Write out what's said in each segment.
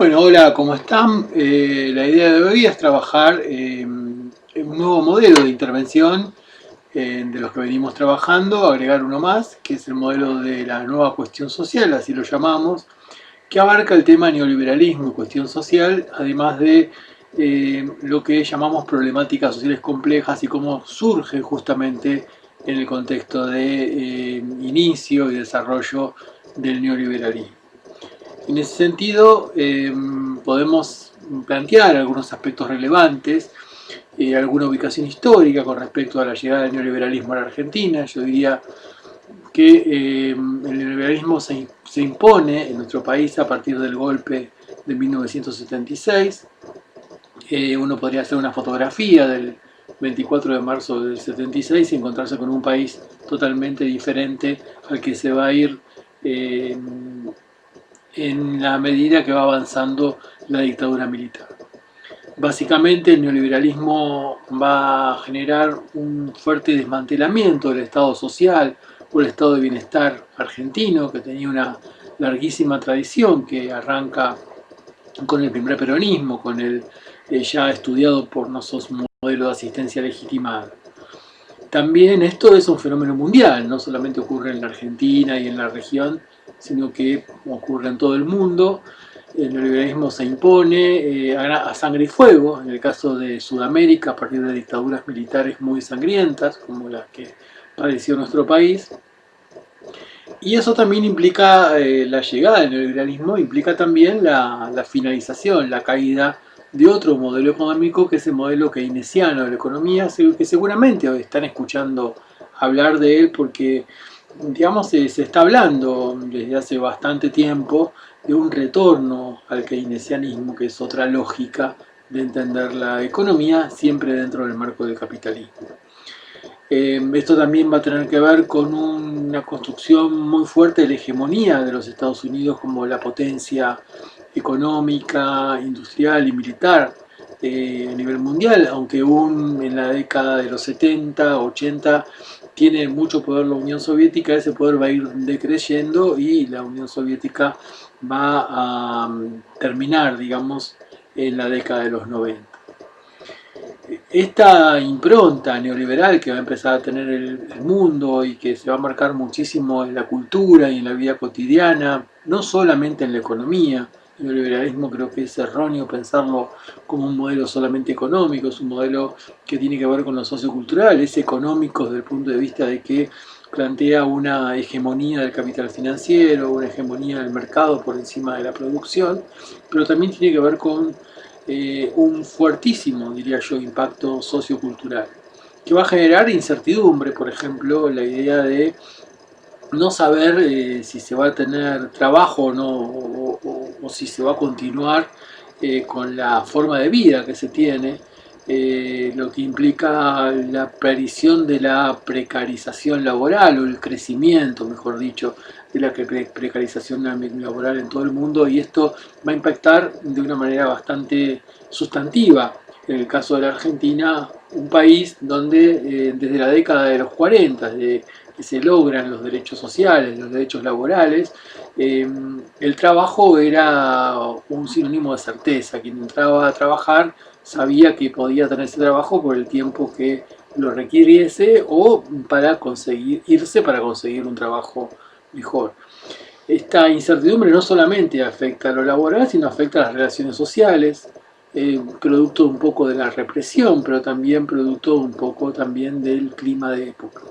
Bueno, hola, ¿cómo están? La idea de hoy es trabajar en un nuevo modelo de intervención de los que venimos trabajando, agregar uno más, que es el modelo de la nueva cuestión social, así lo llamamos, que abarca el tema neoliberalismo y cuestión social, además de lo que llamamos problemáticas sociales complejas y cómo surge justamente en el contexto de inicio y desarrollo del neoliberalismo. En ese sentido, podemos plantear algunos aspectos relevantes, alguna ubicación histórica con respecto a la llegada del neoliberalismo a la Argentina. Yo diría que el neoliberalismo se impone en nuestro país a partir del golpe de 1976. Uno podría hacer una fotografía del 24 de marzo del 76 y encontrarse con un país totalmente diferente al que se va a ir eh, en la medida que va avanzando la dictadura militar. Básicamente el neoliberalismo va a generar un fuerte desmantelamiento del Estado social o el Estado de bienestar argentino, que tenía una larguísima tradición que arranca con el primer peronismo, con el ya estudiado por nosotros modelo de asistencia legitimada. También esto es un fenómeno mundial, no solamente ocurre en la Argentina y en la región, sino que ocurre en todo el mundo. El neoliberalismo se impone a sangre y fuego, en el caso de Sudamérica, a partir de dictaduras militares muy sangrientas, como las que padeció nuestro país. Y eso también implica la llegada del neoliberalismo, implica también la finalización, la caída de otro modelo económico, que es el modelo keynesiano de la economía, que seguramente hoy están escuchando hablar de él porque, digamos, se está hablando desde hace bastante tiempo de un retorno al keynesianismo, que es otra lógica de entender la economía, siempre dentro del marco del capitalismo. Esto también va a tener que ver con una construcción muy fuerte de la hegemonía de los Estados Unidos como la potencia económica, industrial y militar a nivel mundial, aunque aún en la década de los 70, 80 tiene mucho poder la Unión Soviética, ese poder va a ir decreyendo y la Unión Soviética va a terminar, digamos, en la década de los 90. Esta impronta neoliberal que va a empezar a tener el mundo y que se va a marcar muchísimo en la cultura y en la vida cotidiana, no solamente en la economía. El neoliberalismo creo que es erróneo pensarlo como un modelo solamente económico, es un modelo que tiene que ver con lo sociocultural, es económico desde el punto de vista de que plantea una hegemonía del capital financiero, una hegemonía del mercado por encima de la producción, pero también tiene que ver con un fuertísimo, diría yo, impacto sociocultural, que va a generar incertidumbre, por ejemplo, la idea de no saber si se va a tener trabajo o no, o si se va a continuar con la forma de vida que se tiene, lo que implica la aparición de la precarización laboral o el crecimiento, mejor dicho, de la precarización laboral en todo el mundo, y esto va a impactar de una manera bastante sustantiva. En el caso de la Argentina, un país donde desde la década de los 40, de que se logran los derechos sociales, los derechos laborales, el trabajo era un sinónimo de certeza. Quien entraba a trabajar sabía que podía tener ese trabajo por el tiempo que lo requiriese o para conseguir un trabajo mejor. Esta incertidumbre no solamente afecta a lo laboral, sino afecta a las relaciones sociales, producto un poco de la represión, pero también producto un poco también del clima de época.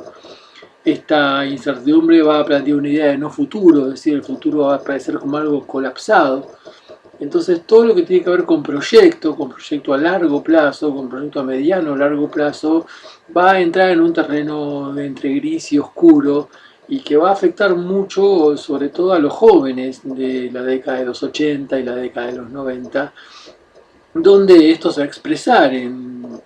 Esta incertidumbre va a plantear una idea de no futuro, es decir, el futuro va a parecer como algo colapsado. Entonces todo lo que tiene que ver con proyecto a largo plazo, con proyecto a mediano o largo plazo, va a entrar en un terreno entre gris y oscuro y que va a afectar mucho, sobre todo a los jóvenes de la década de los 80 y la década de los 90, donde esto se va a expresar en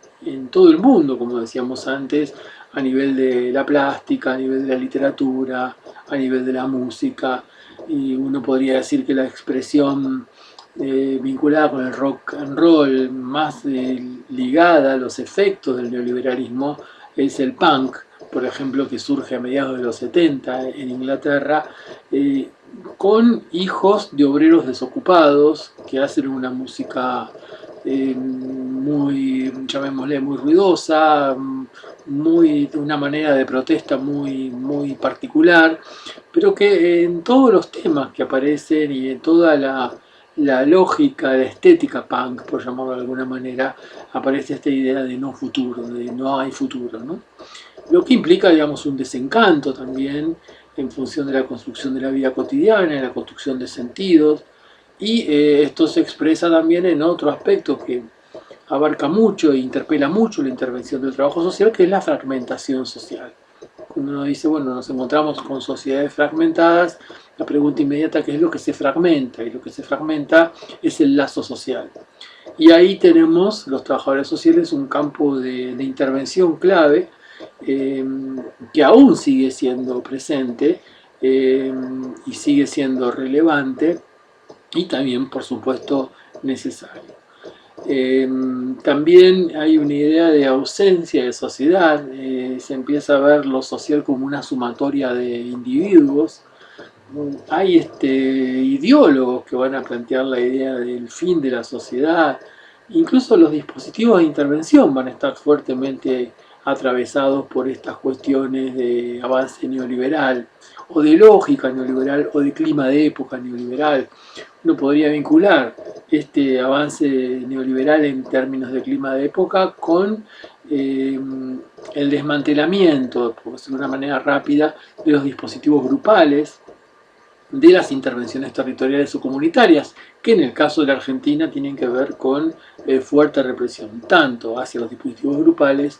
todo el mundo, como decíamos antes, a nivel de la plástica, a nivel de la literatura, a nivel de la música, y uno podría decir que la expresión vinculada con el rock and roll, más ligada a los efectos del neoliberalismo, es el punk, por ejemplo, que surge a mediados de los 70 en Inglaterra, con hijos de obreros desocupados que hacen una música muy, llamémosle, muy ruidosa, muy, de una manera de protesta muy particular, pero que en todos los temas que aparecen y en toda la lógica, la estética punk, por llamarlo de alguna manera, aparece esta idea de no futuro, de no hay futuro, ¿no? Lo que implica, digamos, un desencanto también en función de la construcción de la vida cotidiana, en la construcción de sentidos, y esto se expresa también en otro aspecto que abarca mucho e interpela mucho la intervención del trabajo social, que es la fragmentación social. Cuando uno dice, bueno, nos encontramos con sociedades fragmentadas, la pregunta inmediata que es lo que se fragmenta, y lo que se fragmenta es el lazo social. Y ahí tenemos los trabajadores sociales un campo de intervención clave eh, que aún sigue siendo presente y sigue siendo relevante y también, por supuesto, necesario. También hay una idea de ausencia de sociedad, se empieza a ver lo social como una sumatoria de individuos. Hay ideólogos que van a plantear la idea del fin de la sociedad. Incluso los dispositivos de intervención van a estar fuertemente atravesados por estas cuestiones de avance neoliberal, o de lógica neoliberal, o de clima de época neoliberal. Uno podría vincular este avance neoliberal en términos de clima de época con el desmantelamiento, por decirlo de una manera rápida, de los dispositivos grupales, de las intervenciones territoriales o comunitarias, que en el caso de la Argentina tienen que ver con fuerte represión, tanto hacia los dispositivos grupales,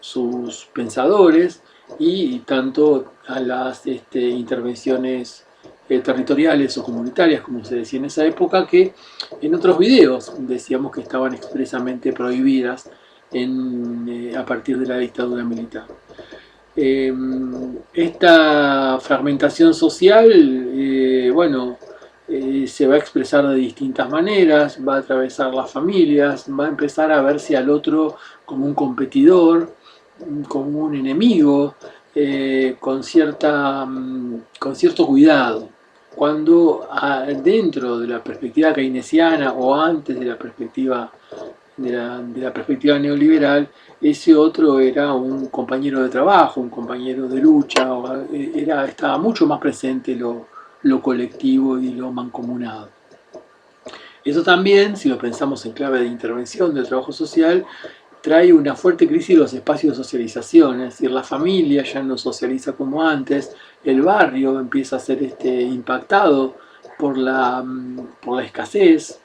sus pensadores, y tanto a las intervenciones territoriales o comunitarias, como se decía en esa época, que en otros videos decíamos que estaban expresamente prohibidas a partir de la dictadura militar. Esta fragmentación social, bueno, se va a expresar de distintas maneras, va a atravesar las familias, va a empezar a verse al otro como un competidor, como un enemigo, con cierto cuidado. Cuando dentro de la perspectiva keynesiana o antes de la perspectiva de la perspectiva neoliberal, ese otro era un compañero de trabajo, un compañero de lucha, estaba mucho más presente lo colectivo y lo mancomunado. Eso también, si lo pensamos en clave de intervención del trabajo social, trae una fuerte crisis de los espacios de socialización, es decir, la familia ya no socializa como antes, el barrio empieza a ser impactado por la escasez,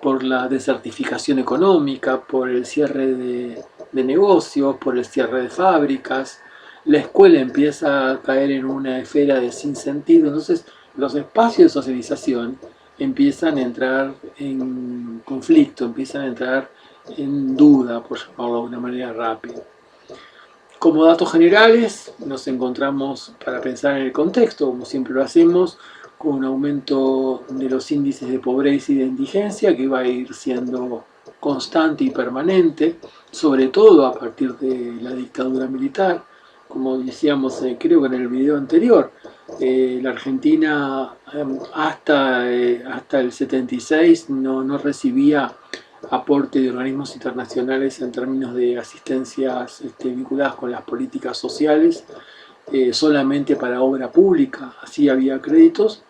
por la desertificación económica, por el cierre de negocios, por el cierre de fábricas. La escuela empieza a caer en una esfera de sinsentido. Entonces, los espacios de socialización empiezan a entrar en conflicto, empiezan a entrar en duda, por llamarlo de una manera rápida. Como datos generales, nos encontramos, para pensar en el contexto, como siempre lo hacemos, con un aumento de los índices de pobreza y de indigencia que va a ir siendo constante y permanente, sobre todo a partir de la dictadura militar. Como decíamos, creo que en el video anterior, la Argentina hasta el 76 no recibía aporte de organismos internacionales en términos de asistencias vinculadas con las políticas sociales, solamente para obra pública, así había créditos,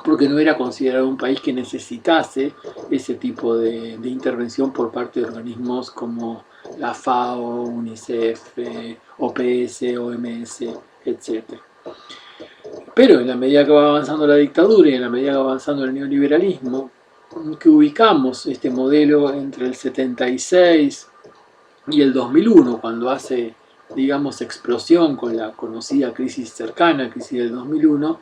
porque no era considerado un país que necesitase ese tipo de intervención por parte de organismos como la FAO, UNICEF, OPS, OMS, etc. Pero en la medida que va avanzando la dictadura y en la medida que va avanzando el neoliberalismo, que ubicamos este modelo entre el 76 y el 2001, cuando hace, digamos, explosión con la conocida crisis cercana, crisis del 2001,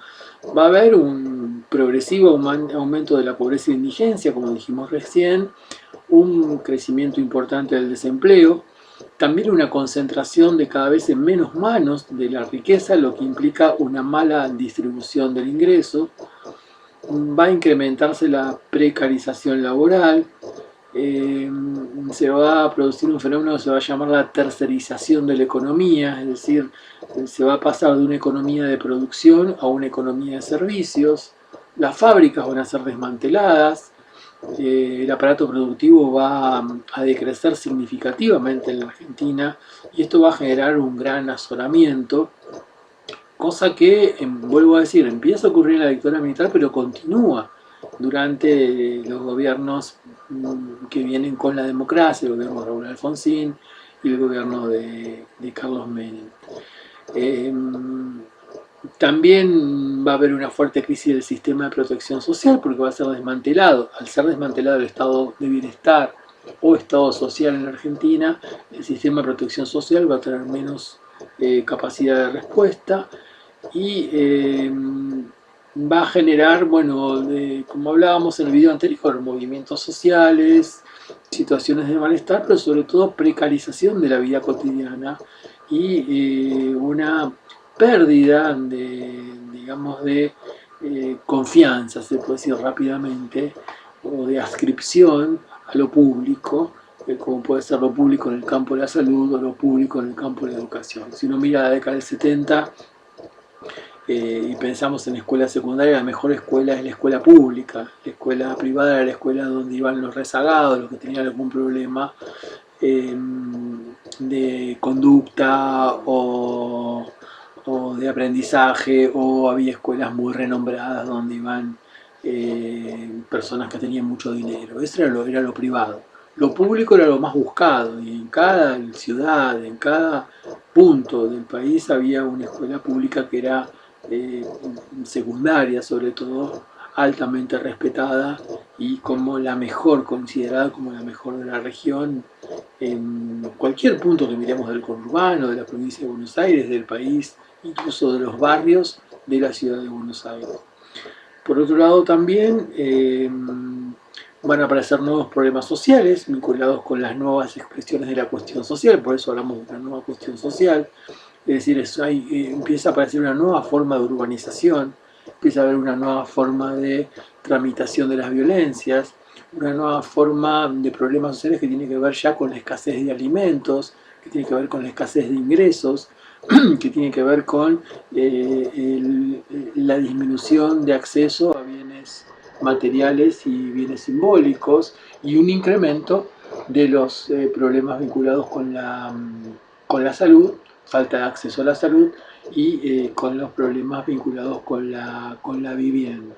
va a haber un progresivo aumento de la pobreza e indigencia, como dijimos recién, un crecimiento importante del desempleo, también una concentración de cada vez en menos manos de la riqueza, lo que implica una mala distribución del ingreso, va a incrementarse la precarización laboral, se va a producir un fenómeno que se va a llamar la tercerización de la economía, es decir, se va a pasar de una economía de producción a una economía de servicios, las fábricas van a ser desmanteladas, el aparato productivo va a decrecer significativamente en la Argentina y esto va a generar un gran azoramiento, cosa que, vuelvo a decir, empieza a ocurrir en la dictadura militar, pero continúa durante los gobiernos que vienen con la democracia, el gobierno de Raúl Alfonsín y el gobierno de Carlos Menem. Eh, También va a haber una fuerte crisis del sistema de protección social porque va a ser desmantelado. Al ser desmantelado el estado de bienestar o estado social en la Argentina, el sistema de protección social va a tener menos capacidad de respuesta y va a generar, bueno, como hablábamos en el video anterior, movimientos sociales, situaciones de malestar, pero sobre todo precarización de la vida cotidiana y una pérdida de, digamos, de confianza, se puede decir rápidamente, o de adscripción a lo público, como puede ser lo público en el campo de la salud o lo público en el campo de la educación. Si uno mira la década del 70 y pensamos en escuela secundaria, la mejor escuela es la escuela pública, la escuela privada era la escuela donde iban los rezagados, los que tenían algún problema eh, de conducta o de aprendizaje, o había escuelas muy renombradas donde iban personas que tenían mucho dinero. Eso era lo privado. Lo público era lo más buscado y en cada ciudad, en cada punto del país había una escuela pública que era eh, secundaria sobre todo, altamente respetada y como la mejor, considerada como la mejor de la región en cualquier punto que miremos del conurbano, de la provincia de Buenos Aires, del país, incluso de los barrios de la ciudad de Buenos Aires. Por otro lado también van a aparecer nuevos problemas sociales vinculados con las nuevas expresiones de la cuestión social, por eso hablamos de una nueva cuestión social, es decir, empieza a aparecer una nueva forma de urbanización, empieza a haber una nueva forma de tramitación de las violencias, una nueva forma de problemas sociales que tiene que ver ya con la escasez de alimentos, que tiene que ver con la escasez de ingresos, que tiene que ver con la disminución de acceso a bienes materiales y bienes simbólicos y un incremento de los problemas vinculados con la salud, falta de acceso a la salud y con los problemas vinculados con la vivienda.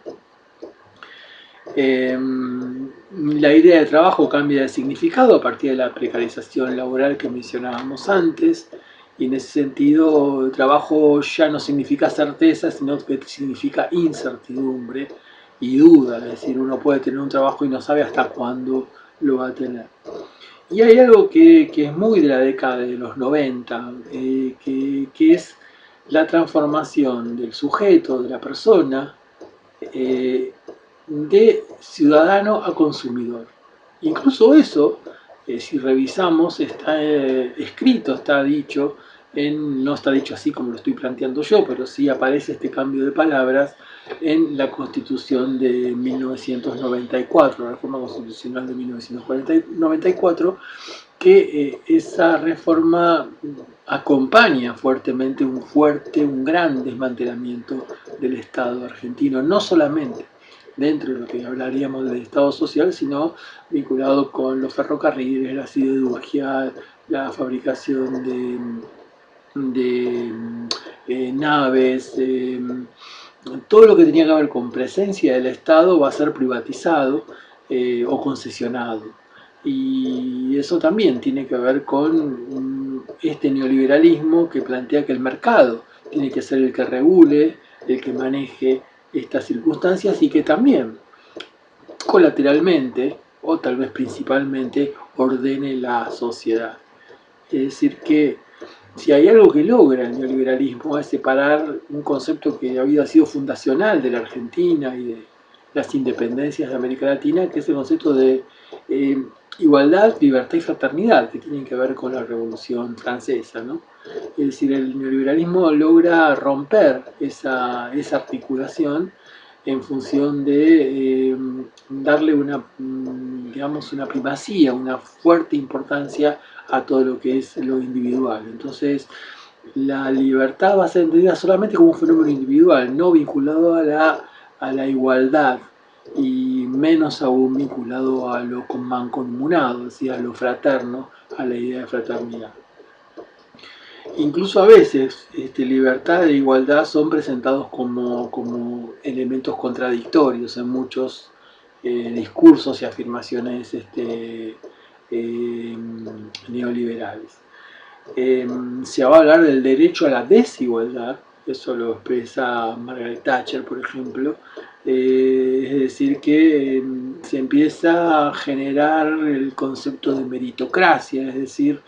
La idea de trabajo cambia de significado a partir de la precarización laboral que mencionábamos antes, y en ese sentido el trabajo ya no significa certeza, sino que significa incertidumbre y duda, es decir, uno puede tener un trabajo y no sabe hasta cuándo lo va a tener. Y hay algo que es muy de la década de los 90, que es la transformación del sujeto, de la persona, eh, de ciudadano a consumidor. Incluso eso, si revisamos, está escrito, está dicho, no está dicho así como lo estoy planteando yo, pero sí aparece este cambio de palabras en la Constitución de 1994, la reforma constitucional de 1994, que esa reforma acompaña fuertemente un gran desmantelamiento del Estado argentino, no solamente dentro de lo que hablaríamos del Estado social, sino vinculado con los ferrocarriles, la siderurgia, la fabricación de naves, todo lo que tenía que ver con presencia del Estado va a ser privatizado o concesionado. Y eso también tiene que ver con este neoliberalismo que plantea que el mercado tiene que ser el que regule, el que maneje estas circunstancias y que también colateralmente o tal vez principalmente ordene la sociedad. Es decir, que si hay algo que logra el neoliberalismo es separar un concepto que había sido fundacional de la Argentina y de las independencias de América Latina, que es el concepto de igualdad, libertad y fraternidad, que tienen que ver con la Revolución Francesa, ¿no? Es decir, el neoliberalismo logra romper esa articulación en función de darle una digamos, una primacía, una fuerte importancia a todo lo que es lo individual. Entonces, la libertad va a ser entendida solamente como un fenómeno individual, no vinculado a la igualdad y menos aún vinculado a lo mancomunado, es decir, a lo fraterno, a la idea de fraternidad. Incluso a veces libertad e igualdad son presentados como elementos contradictorios en muchos discursos y afirmaciones eh, neoliberales. Se va a hablar del derecho a la desigualdad, eso lo expresa Margaret Thatcher, por ejemplo, es decir, que se empieza a generar el concepto de meritocracia, es decir,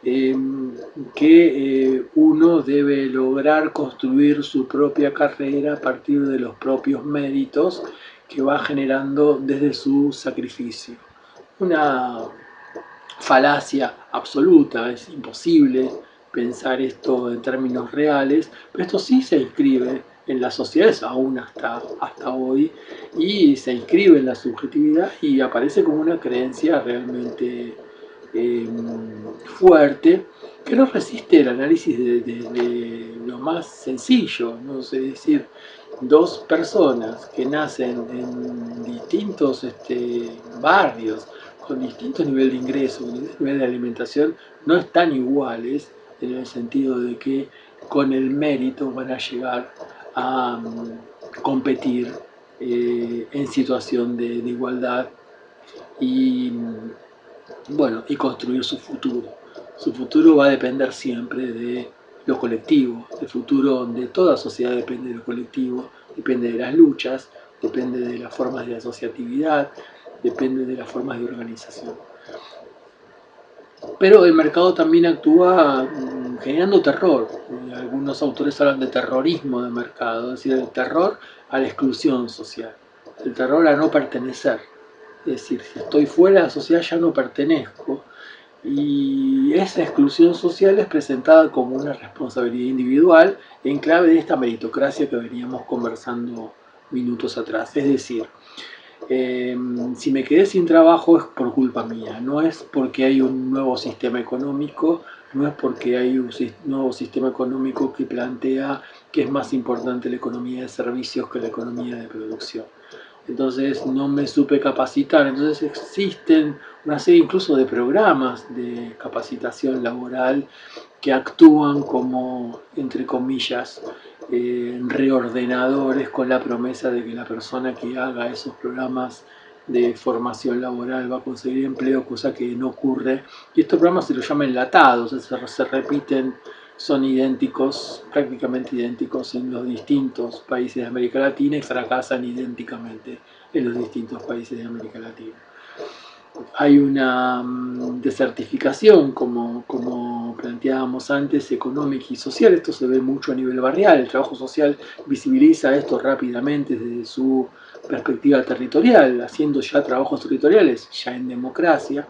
eh, que uno debe lograr construir su propia carrera a partir de los propios méritos que va generando desde su sacrificio. Una falacia absoluta, es imposible pensar esto en términos reales, pero esto sí se inscribe en las sociedades aún hasta hoy y se inscribe en la subjetividad y aparece como una creencia realmente eh, fuerte que no resiste el análisis de lo más sencillo, ¿no? Es decir, dos personas que nacen en distintos barrios, con distinto nivel de ingreso, con distinto nivel de alimentación, no están iguales en el sentido de que con el mérito van a llegar a competir en situación de igualdad y, bueno, y construir su futuro. Su futuro va a depender siempre de lo colectivo, el futuro de toda sociedad depende de lo colectivo, depende de las luchas, depende de las formas de asociatividad, depende de las formas de organización. Pero el mercado también actúa generando terror. Algunos autores hablan de terrorismo de mercado, es decir, el terror a la exclusión social, el terror a no pertenecer. Es decir, si estoy fuera de la sociedad ya no pertenezco. Y esa exclusión social es presentada como una responsabilidad individual en clave de esta meritocracia que veníamos conversando minutos atrás. Es decir, si me quedé sin trabajo es por culpa mía, no es porque hay un nuevo sistema económico, no es porque hay un nuevo sistema económico que plantea que es más importante la economía de servicios que la economía de producción. Entonces no me supe capacitar, entonces existen una serie incluso de programas de capacitación laboral que actúan como, entre comillas, reordenadores con la promesa de que la persona que haga esos programas de formación laboral va a conseguir empleo, cosa que no ocurre. Y estos programas se los llama enlatados, se repiten, son idénticos, prácticamente idénticos en los distintos países de América Latina y fracasan idénticamente en los distintos países de América Latina. Hay una desertificación, como planteábamos antes, económica y social. Esto se ve mucho a nivel barrial. El trabajo social visibiliza esto rápidamente desde su perspectiva territorial, haciendo ya trabajos territoriales, ya en democracia.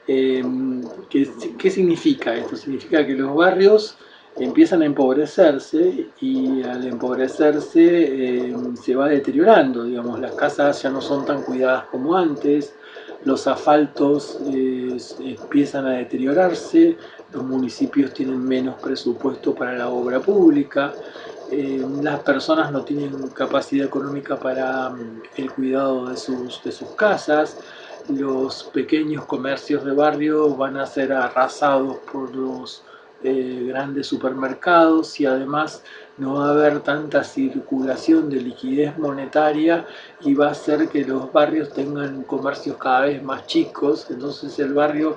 ¿Qué significa esto? Significa que los barrios empiezan a empobrecerse y al empobrecerse se va deteriorando, digamos, las casas ya no son tan cuidadas como antes, los asfaltos empiezan a deteriorarse, los municipios tienen menos presupuesto para la obra pública, las personas no tienen capacidad económica para el cuidado de sus casas, los pequeños comercios de barrio van a ser arrasados por los grandes supermercados y además no va a haber tanta circulación de liquidez monetaria y va a hacer que los barrios tengan comercios cada vez más chicos, entonces el barrio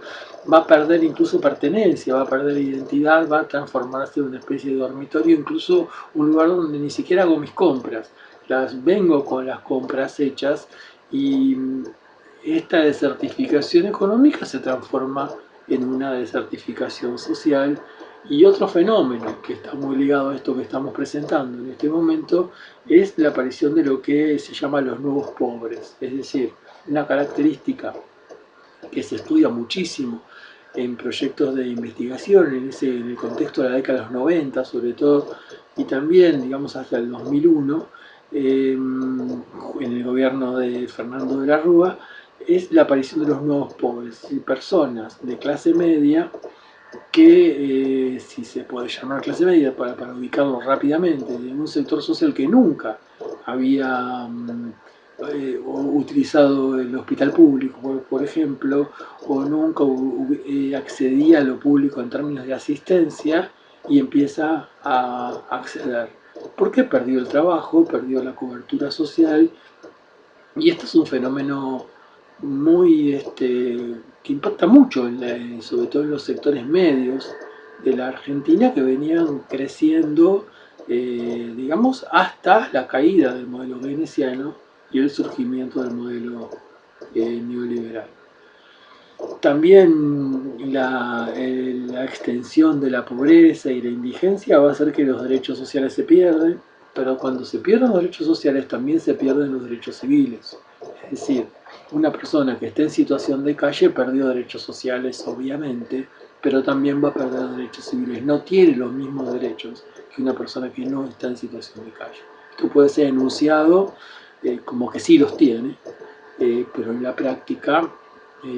va a perder incluso pertenencia, va a perder identidad, va a transformarse en una especie de dormitorio, incluso un lugar donde ni siquiera hago mis compras, las vengo con las compras hechas y esta desertificación económica se transforma en una desertificación social y otro fenómeno que está muy ligado a esto que estamos presentando en este momento es la aparición de lo que se llama los nuevos pobres, es decir, una característica que se estudia muchísimo en proyectos de investigación en el contexto de la década de los 90 sobre todo y también digamos hasta el 2001 en el gobierno de Fernando de la Rúa es la aparición de los nuevos pobres, y personas de clase media que, si se puede llamar clase media para ubicarlo rápidamente, en un sector social que nunca había utilizado el hospital público, por ejemplo, o nunca accedía a lo público en términos de asistencia y empieza a acceder. Porque perdió el trabajo, perdió la cobertura social, y esto es un fenómeno muy que impacta mucho, sobre todo en los sectores medios de la Argentina, que venían creciendo, digamos, hasta la caída del modelo keynesiano y el surgimiento del modelo neoliberal. También la extensión de la pobreza y la indigencia va a hacer que los derechos sociales se pierden, pero cuando se pierden los derechos sociales también se pierden los derechos civiles. Es decir, una persona que esté en situación de calle perdió derechos sociales, obviamente, pero también va a perder derechos civiles. No tiene los mismos derechos que una persona que no está en situación de calle. Esto puede ser enunciado como que sí los tiene, pero en la práctica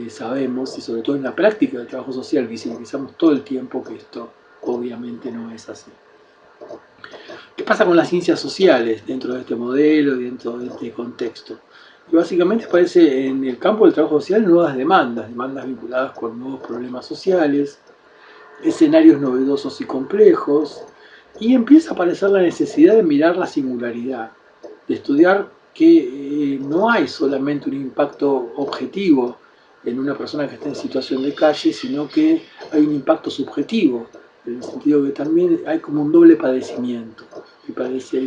sabemos, y sobre todo en la práctica del trabajo social, visibilizamos todo el tiempo que esto obviamente no es así. ¿Qué pasa con las ciencias sociales dentro de este modelo y dentro de este contexto? Y básicamente aparece en el campo del trabajo social nuevas demandas, demandas vinculadas con nuevos problemas sociales, escenarios novedosos y complejos, y empieza a aparecer la necesidad de mirar la singularidad, de estudiar que no hay solamente un impacto objetivo en una persona que está en situación de calle, sino que hay un impacto subjetivo, en el sentido que también hay como un doble padecimiento. El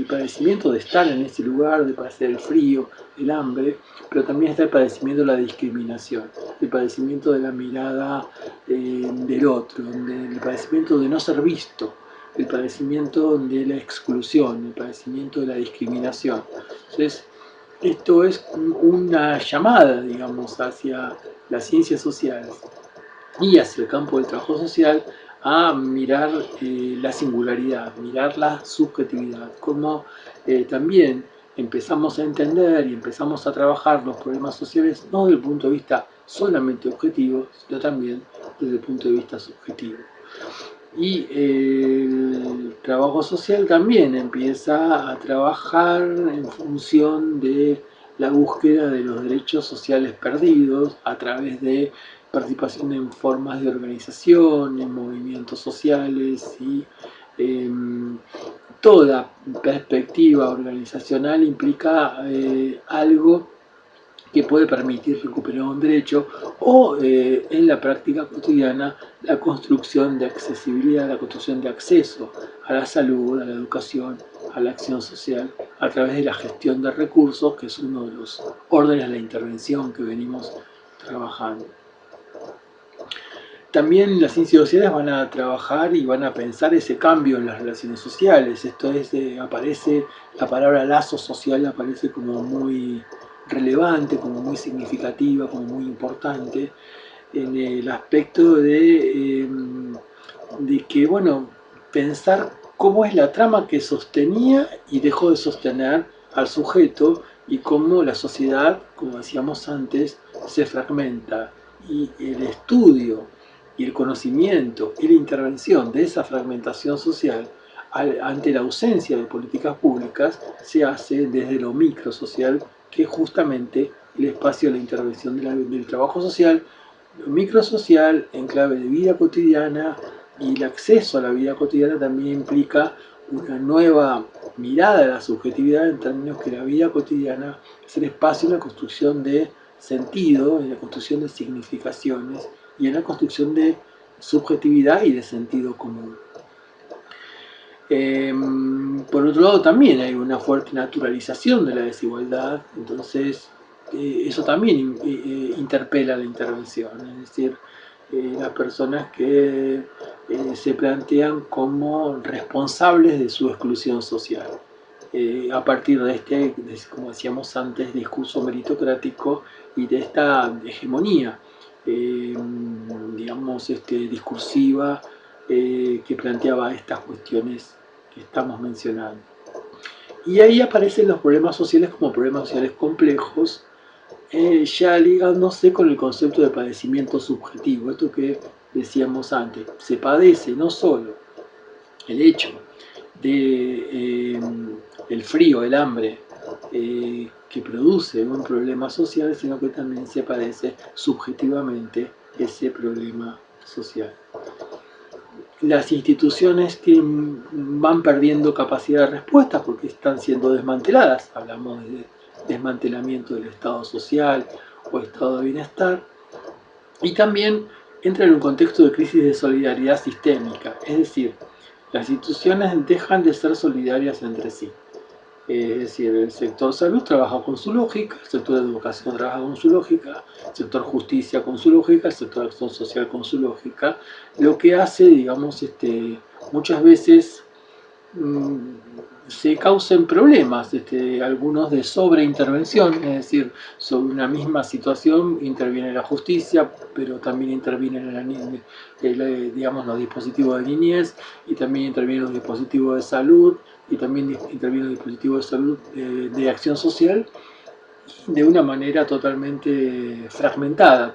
padecimiento de estar en ese lugar, de padecer el frío, el hambre, pero también está el padecimiento de la discriminación, el padecimiento de la mirada del otro, el padecimiento de no ser visto, el padecimiento de la exclusión, el padecimiento de la discriminación. Entonces, esto es una llamada, digamos, hacia las ciencias sociales y hacia el campo del trabajo social a mirar la singularidad, mirar la subjetividad, como también empezamos a entender y empezamos a trabajar los problemas sociales no desde el punto de vista solamente objetivo, sino también desde el punto de vista subjetivo. Y el trabajo social también empieza a trabajar en función de la búsqueda de los derechos sociales perdidos a través de participación en formas de organización, en movimientos sociales y eh, toda perspectiva organizacional implica algo que puede permitir recuperar un derecho o en la práctica cotidiana la construcción de accesibilidad, la construcción de acceso a la salud, a la educación, a la acción social a través de la gestión de recursos, que es uno de los órdenes de la intervención que venimos trabajando. También las ciencias sociales van a trabajar y van a pensar ese cambio en las relaciones sociales. Esto es, aparece, la palabra lazo social aparece como muy relevante, como muy significativa, como muy importante, en el aspecto de que, bueno, pensar cómo es la trama que sostenía y dejó de sostener al sujeto y cómo la sociedad, como decíamos antes, se fragmenta. Y el estudio y el conocimiento y la intervención de esa fragmentación social ante la ausencia de políticas públicas se hace desde lo microsocial, que es justamente el espacio de la intervención del trabajo social, lo microsocial en clave de vida cotidiana, y el acceso a la vida cotidiana también implica una nueva mirada de la subjetividad en términos que la vida cotidiana es el espacio en la construcción de sentido, en la construcción de significaciones y en la construcción de subjetividad y de sentido común. Por otro lado, también hay una fuerte naturalización de la desigualdad, entonces eso también interpela la intervención, es decir, las personas que se plantean como responsables de su exclusión social. A partir de como decíamos antes, discurso meritocrático y de esta hegemonía, eh, digamos, discursiva, que planteaba estas cuestiones que estamos mencionando. Y ahí aparecen los problemas sociales como problemas sociales complejos, ya ligándose con el concepto de padecimiento subjetivo, esto que decíamos antes, se padece no solo el hecho de el frío, el hambre, que produce un problema social, sino que también se padece subjetivamente ese problema social. Las instituciones van perdiendo capacidad de respuesta porque están siendo desmanteladas. Hablamos de desmantelamiento del Estado social o Estado de bienestar. Y también entra en un contexto de crisis de solidaridad sistémica, es decir, las instituciones dejan de ser solidarias entre sí. Es decir, el sector salud trabaja con su lógica, el sector de educación trabaja con su lógica, el sector justicia con su lógica, el sector de acción social con su lógica, lo que hace, digamos, muchas veces se causen problemas, algunos de sobreintervención, es decir, sobre una misma situación interviene la justicia, pero también intervienen digamos, los dispositivos de niñez y también intervienen los dispositivos de salud y también intervienen los dispositivos de salud de acción social de una manera totalmente fragmentada,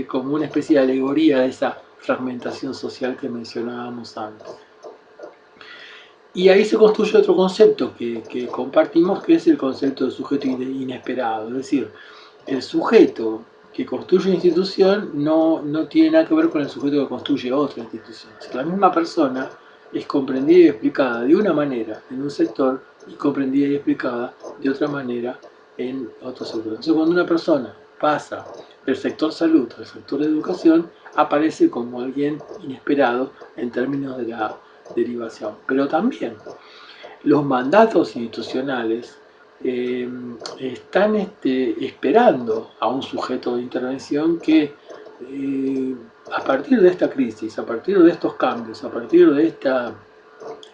como una especie de alegoría de esa fragmentación social que mencionábamos antes. Y ahí se construye otro concepto que compartimos, que es el concepto de sujeto inesperado. Es decir, el sujeto que construye una institución no tiene nada que ver con el sujeto que construye otra institución. O sea, la misma persona es comprendida y explicada de una manera en un sector y comprendida y explicada de otra manera en otro sector. Entonces, cuando una persona pasa del sector salud al sector de educación, aparece como alguien inesperado en términos de la derivación. Pero también los mandatos institucionales están esperando a un sujeto de intervención que a partir de esta crisis, a partir de estos cambios, a partir de esta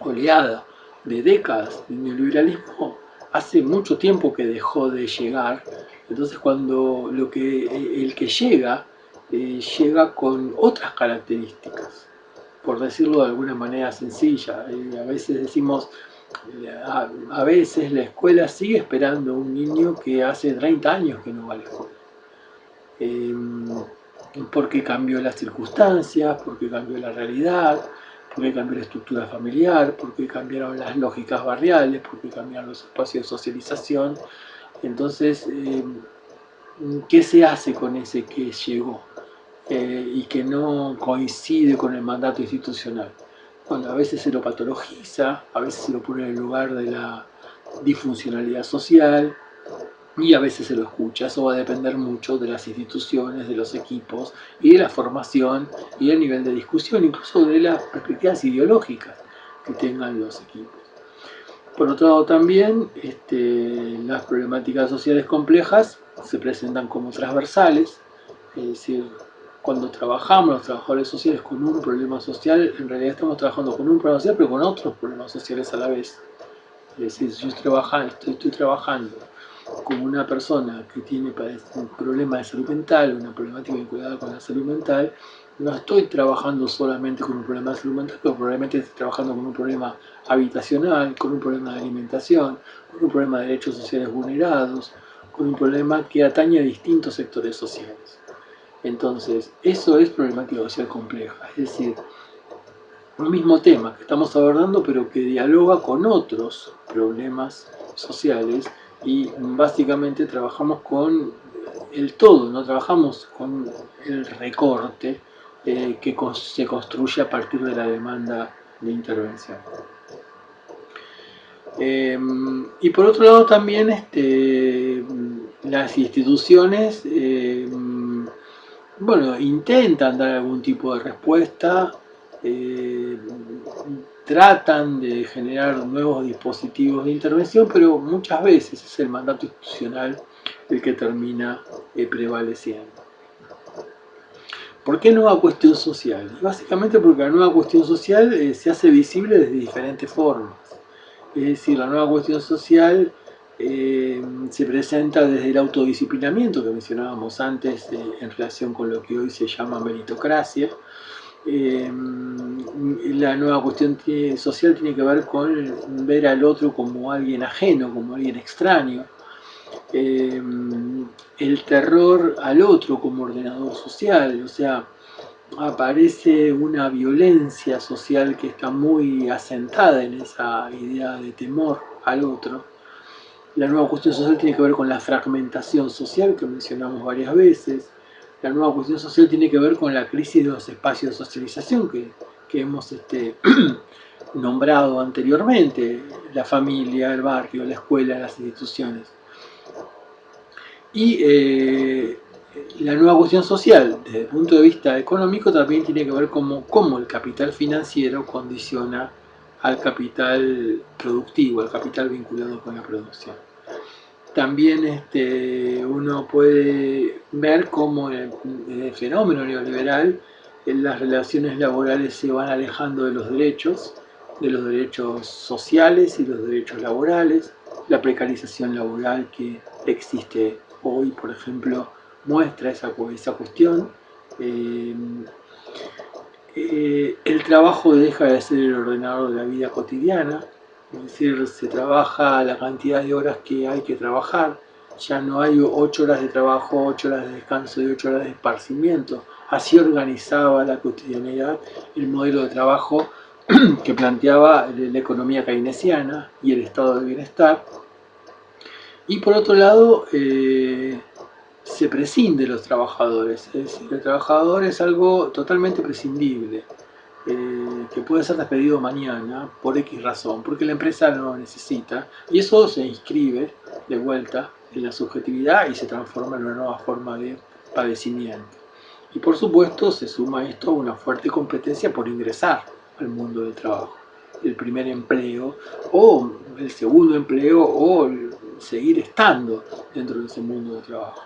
oleada de décadas de neoliberalismo, hace mucho tiempo que dejó de llegar. Entonces cuando el que llega, llega con otras características, por decirlo de alguna manera sencilla. A veces decimos, a veces la escuela sigue esperando a un niño que hace 30 años que no va a la escuela. Porque cambió las circunstancias, porque cambió la realidad, porque cambió la estructura familiar, porque cambiaron las lógicas barriales, porque cambiaron los espacios de socialización. Entonces, ¿qué se hace con ese que llegó y que no coincide con el mandato institucional? Bueno, a veces se lo patologiza, a veces se lo pone en el lugar de la disfuncionalidad social y a veces se lo escucha. Eso va a depender mucho de las instituciones, de los equipos y de la formación y del nivel de discusión, incluso de las perspectivas ideológicas que tengan los equipos. Por otro lado también, las problemáticas sociales complejas se presentan como transversales, es decir, cuando trabajamos los trabajadores sociales con un problema social, en realidad estamos trabajando con un problema social, pero con otros problemas sociales a la vez. Es decir, si yo estoy trabajando como una persona que tiene un problema de salud mental, una problemática vinculada con la salud mental, no estoy trabajando solamente con un problema de salud mental, pero probablemente estoy trabajando con un problema habitacional, con un problema de alimentación, con un problema de derechos sociales vulnerados, con un problema que atañe a distintos sectores sociales. Entonces, eso es problemática social compleja, es decir, un mismo tema que estamos abordando, pero que dialoga con otros problemas sociales y básicamente trabajamos con el todo, no trabajamos con el recorte que se construye a partir de la demanda de intervención. Y por otro lado también las instituciones bueno, intentan dar algún tipo de respuesta, eh, tratan de generar nuevos dispositivos de intervención, pero muchas veces es el mandato institucional el que termina prevaleciendo. ¿Por qué nueva cuestión social? Y básicamente porque la nueva cuestión social se hace visible desde diferentes formas. Es decir, la nueva cuestión social se presenta desde el autodisciplinamiento que mencionábamos antes en relación con lo que hoy se llama meritocracia. La nueva cuestión social tiene que ver con ver al otro como alguien ajeno, como alguien extraño. eh, el terror al otro como ordenador social, o sea, aparece una violencia social que está muy asentada en esa idea de temor al otro. La nueva cuestión social tiene que ver con la fragmentación social que mencionamos varias veces. La nueva cuestión social tiene que ver con la crisis de los espacios de socialización que hemos nombrado anteriormente, la familia, el barrio, la escuela, las instituciones. Y la nueva cuestión social, desde el punto de vista económico, también tiene que ver cómo el capital financiero condiciona al capital productivo, al capital vinculado con la producción. También uno puede ver cómo en el fenómeno neoliberal las relaciones laborales se van alejando de los derechos sociales y los derechos laborales, la precarización laboral que existe hoy, por ejemplo, muestra esa cuestión. Eh, el trabajo deja de ser el ordenador de la vida cotidiana, es decir, se trabaja la cantidad de horas que hay que trabajar, ya no hay 8 horas de trabajo, 8 horas de descanso y 8 horas de esparcimiento. Así organizaba la cotidianidad el modelo de trabajo que planteaba la economía keynesiana y el estado de bienestar. Y por otro lado, se prescinde de los trabajadores, es decir, el trabajador es algo totalmente prescindible, que puede ser despedido mañana por X razón, porque la empresa no lo necesita, y eso se inscribe de vuelta en la subjetividad y se transforma en una nueva forma de padecimiento. Y por supuesto se suma esto a una fuerte competencia por ingresar al mundo del trabajo. El primer empleo o el segundo empleo o seguir estando dentro de ese mundo de trabajo.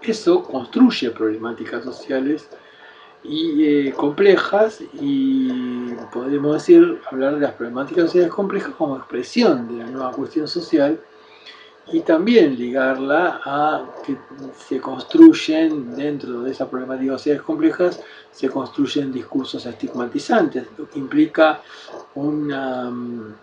Eso construye problemáticas sociales y complejas, y podemos decir, hablar de las problemáticas sociales complejas como expresión de la nueva cuestión social, y también ligarla a que se construyen dentro de esas problemáticas sociales complejas, se construyen discursos estigmatizantes, lo que implica un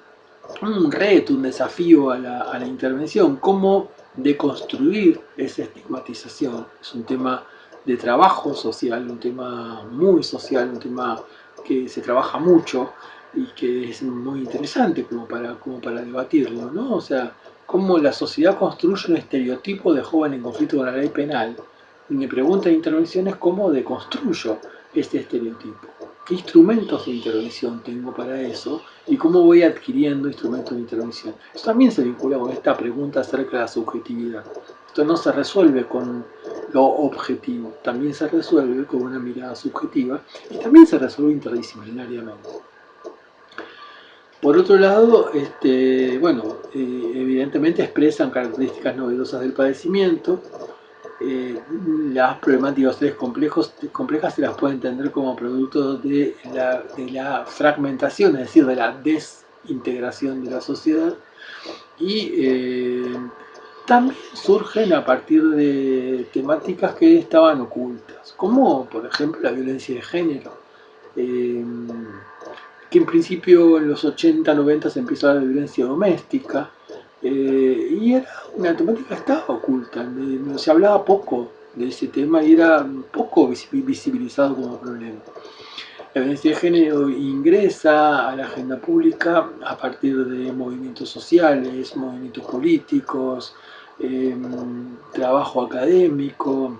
reto, un desafío a la intervención, cómo deconstruir esa estigmatización. Es un tema de trabajo social, un tema muy social, un tema que se trabaja mucho y que es muy interesante como para debatirlo, ¿no? O sea, cómo la sociedad construye un estereotipo de joven en conflicto con la ley penal. Y mi pregunta de intervención es cómo deconstruyo este estereotipo. ¿Qué instrumentos de intervención tengo para eso? ¿Y cómo voy adquiriendo instrumentos de intervención? Esto también se vincula con esta pregunta acerca de la subjetividad. Esto no se resuelve con lo objetivo, también se resuelve con una mirada subjetiva y también se resuelve interdisciplinariamente. Por otro lado, evidentemente expresan características novedosas del padecimiento. Las problemáticas sociales complejas se las puede entender como producto de la fragmentación, es decir, de la desintegración de la sociedad, y también surgen a partir de temáticas que estaban ocultas, como por ejemplo la violencia de género, eh, que en principio en los 80, 90 se empezó a la violencia doméstica, y era una temática que estaba oculta, se hablaba poco de ese tema y era poco visibilizado como problema. La violencia de género ingresa a la agenda pública a partir de movimientos sociales, movimientos políticos, eh, trabajo académico,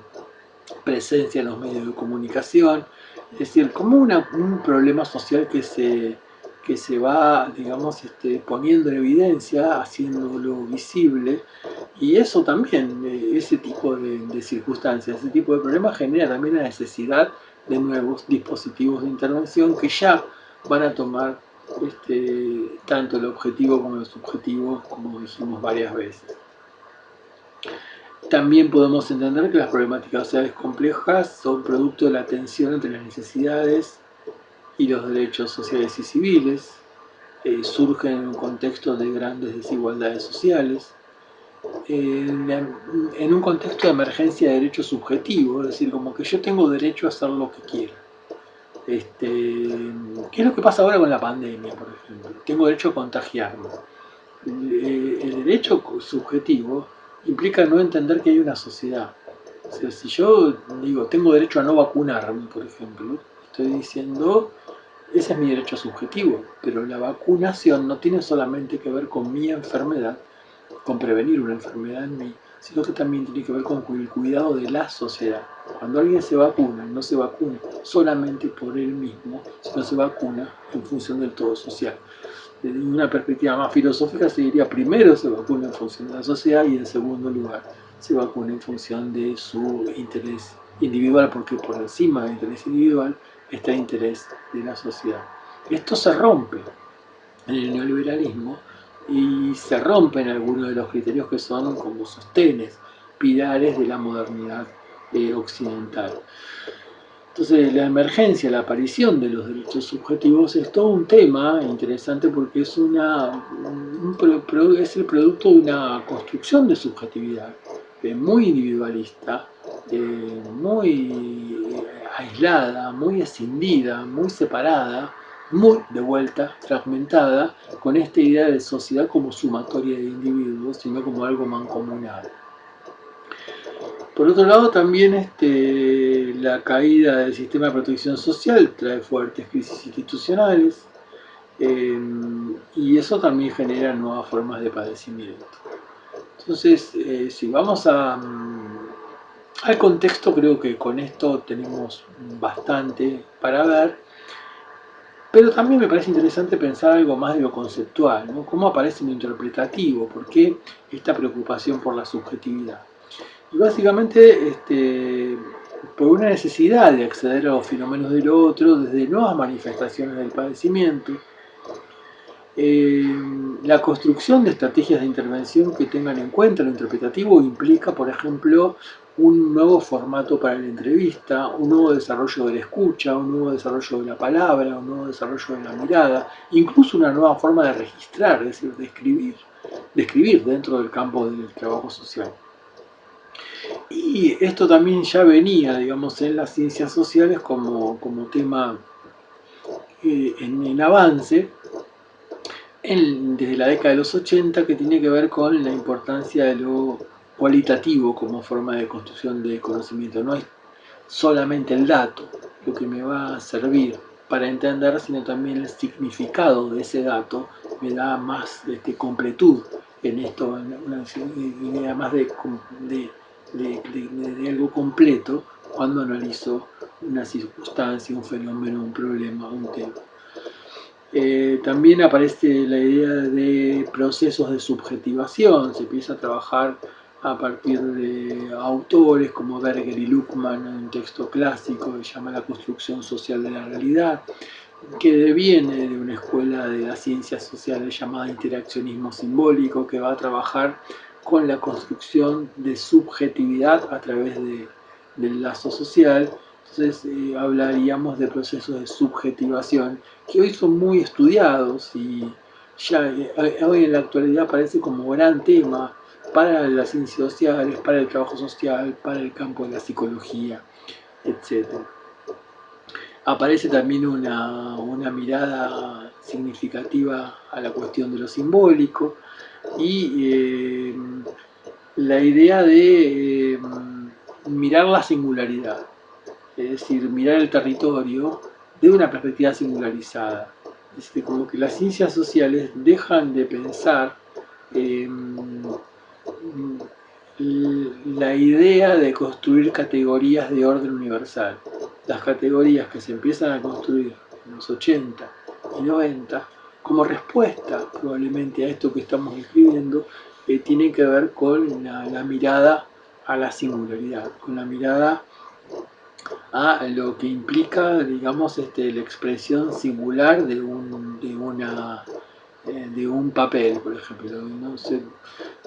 presencia en los medios de comunicación, es decir, como un problema social que se va, digamos, poniendo en evidencia, haciéndolo visible, y eso también, ese tipo de circunstancias, ese tipo de problemas genera también la necesidad de nuevos dispositivos de intervención que ya van a tomar tanto el objetivo como el subjetivo, como dijimos varias veces. También podemos entender que las problemáticas sociales complejas son producto de la tensión entre las necesidades y los derechos sociales y civiles, surgen en un contexto de grandes desigualdades sociales, en un contexto de emergencia de derechos subjetivos, es decir, como que yo tengo derecho a hacer lo que quiera. ¿Qué es lo que pasa ahora con la pandemia, por ejemplo? Tengo derecho a contagiarme. El derecho subjetivo implica no entender que hay una sociedad. O sea, si yo digo, tengo derecho a no vacunarme, por ejemplo, estoy diciendo, ese es mi derecho subjetivo, pero la vacunación no tiene solamente que ver con mi enfermedad, con prevenir una enfermedad en mí, sino que también tiene que ver con el cuidado de la sociedad. Cuando alguien se vacuna, no se vacuna solamente por él mismo, sino se vacuna en función del todo social. Desde una perspectiva más filosófica se diría, primero se vacuna en función de la sociedad y en segundo lugar se vacuna en función de su interés individual, porque por encima del interés individual está el interés de la sociedad. Esto se rompe en el neoliberalismo y se rompen algunos de los criterios que son como sostenes, pilares de la modernidad occidental. Entonces la emergencia, la aparición de los derechos subjetivos es todo un tema interesante porque es, es el producto de una construcción de subjetividad muy individualista, muy aislada, muy escindida, muy separada, muy de vuelta fragmentada, con esta idea de sociedad como sumatoria de individuos, sino como algo mancomunado. Por otro lado, también la caída del sistema de protección social trae fuertes crisis institucionales y eso también genera nuevas formas de padecimiento. Entonces, si vamos al contexto, creo que con esto tenemos bastante para ver, pero también me parece interesante pensar algo más de lo conceptual, ¿no? ¿Cómo aparece lo interpretativo? ¿Por qué esta preocupación por la subjetividad? Y básicamente por una necesidad de acceder a los fenómenos del otro desde nuevas manifestaciones del padecimiento, eh, la construcción de estrategias de intervención que tengan en cuenta lo interpretativo implica, por ejemplo, un nuevo formato para la entrevista, un nuevo desarrollo de la escucha, un nuevo desarrollo de la palabra, un nuevo desarrollo de la mirada, incluso una nueva forma de registrar, es decir, de escribir dentro del campo del trabajo social. Y esto también ya venía, digamos, en las ciencias sociales como tema en avance desde la década de los 80, que tiene que ver con la importancia de lo cualitativo como forma de construcción de conocimiento. No es solamente el dato lo que me va a servir para entender, sino también el significado de ese dato me da más completud en esto, una idea más de algo completo cuando analizo una circunstancia, un fenómeno, un problema, un tema. También aparece la idea de procesos de subjetivación, se empieza a trabajar a partir de autores como Berger y Luckmann en un texto clásico que se llama La construcción social de la realidad, que deviene de una escuela de las ciencias sociales llamada interaccionismo simbólico, que va a trabajar con la construcción de subjetividad a través del lazo social. Entonces hablaríamos de procesos de subjetivación que hoy son muy estudiados y ya hoy en la actualidad aparece como gran tema para las ciencias sociales, para el trabajo social, para el campo de la psicología, etcétera. Aparece también una mirada significativa a la cuestión de lo simbólico y la idea de mirar la singularidad, es decir, mirar el territorio de una perspectiva singularizada. Como que las ciencias sociales dejan de pensar eh, la idea de construir categorías de orden universal. Las categorías que se empiezan a construir en los 80 y 90 como respuesta probablemente a esto que estamos escribiendo, tienen que ver con la mirada a la singularidad, con la mirada a lo que implica, digamos, la expresión singular de un papel, por ejemplo. No sé,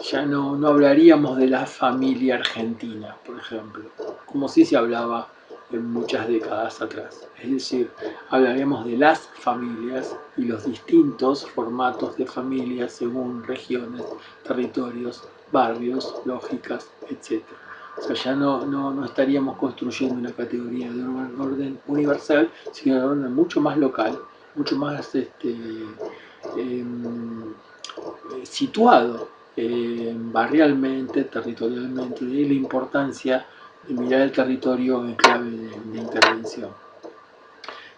ya no hablaríamos de la familia argentina, por ejemplo, como sí se hablaba en muchas décadas atrás. Es decir, hablaremos de las familias y los distintos formatos de familias según regiones, territorios, barrios, lógicas, etcétera. O sea, ya no estaríamos construyendo una categoría de orden universal, sino de orden mucho más local, mucho más situado barrialmente, territorialmente, de la importancia de mirar el territorio en clave de intervención.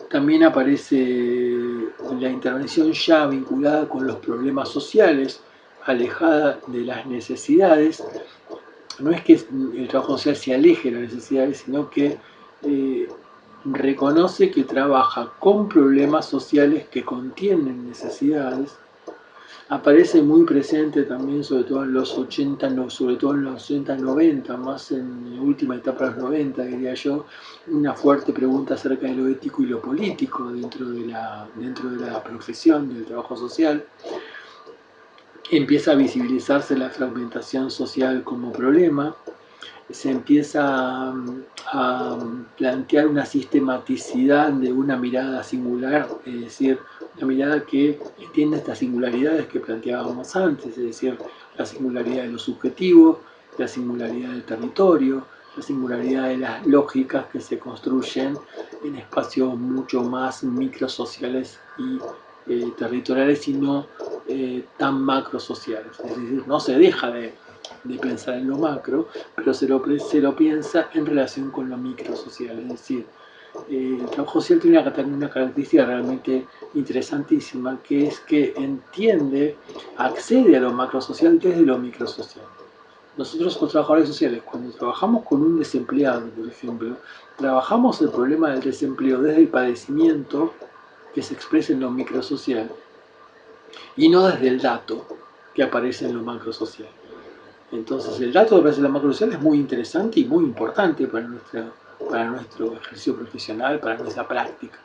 También aparece la intervención ya vinculada con los problemas sociales, alejada de las necesidades. No es que el trabajo social se aleje de las necesidades, sino que reconoce que trabaja con problemas sociales que contienen necesidades. Aparece muy presente también, sobre todo en los 80, no, sobre todo en los 80, 90, más en la última etapa de los 90, diría yo, una fuerte pregunta acerca de lo ético y lo político dentro de la profesión del trabajo social. Empieza a visibilizarse la fragmentación social como problema, se empieza a plantear una sistematicidad de una mirada singular, es decir, una mirada que entiende estas singularidades que planteábamos antes, es decir, la singularidad de lo subjetivo, la singularidad del territorio, la singularidad de las lógicas que se construyen en espacios mucho más microsociales y territoriales y no tan macrosociales. Es decir, no se deja de pensar en lo macro, pero se lo piensa en relación con lo microsocial. Es decir, el trabajo social tiene una característica realmente interesantísima, que es que accede a lo macrosocial desde lo microsocial. Nosotros los trabajadores sociales, cuando trabajamos con un desempleado, por ejemplo, trabajamos el problema del desempleo desde el padecimiento que se expresa en lo microsocial y no desde el dato que aparece en lo macrosocial. Entonces el dato de la macrosocial es muy interesante y muy importante para nuestro ejercicio profesional, para nuestra práctica.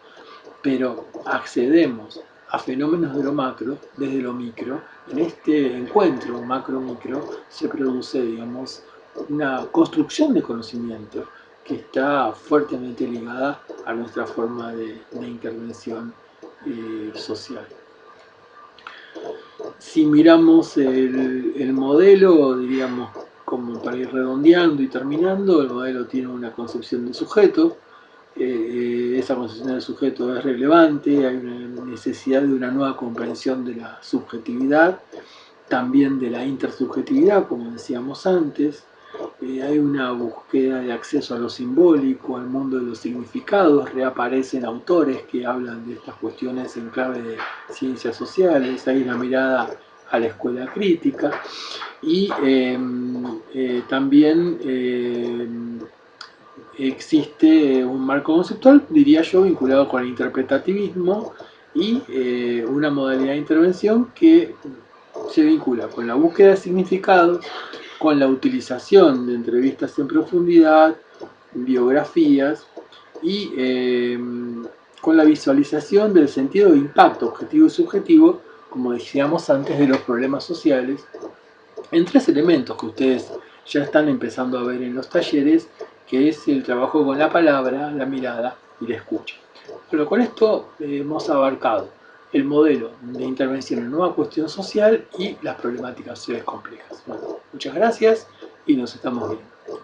Pero accedemos a fenómenos de lo macro desde lo micro. En este encuentro macro-micro se produce, digamos, una construcción de conocimiento que está fuertemente ligada a nuestra forma de intervención social. Si miramos el modelo, diríamos, como para ir redondeando y terminando, el modelo tiene una concepción de sujeto. Esa concepción del sujeto es relevante, hay una necesidad de una nueva comprensión de la subjetividad, también de la intersubjetividad, como decíamos antes. Hay una búsqueda de acceso a lo simbólico, al mundo de los significados, reaparecen autores que hablan de estas cuestiones en clave de ciencias sociales, hay una mirada a la escuela crítica y también existe un marco conceptual, diría yo, vinculado con el interpretativismo y una modalidad de intervención que se vincula con la búsqueda de significados, con la utilización de entrevistas en profundidad, biografías y con la visualización del sentido de impacto objetivo y subjetivo, como decíamos antes, de los problemas sociales, en tres elementos que ustedes ya están empezando a ver en los talleres, que es el trabajo con la palabra, la mirada y la escucha. Pero con esto hemos abarcado el modelo de intervención en nueva cuestión social y las problemáticas sociales complejas. Bueno, muchas gracias y nos estamos viendo.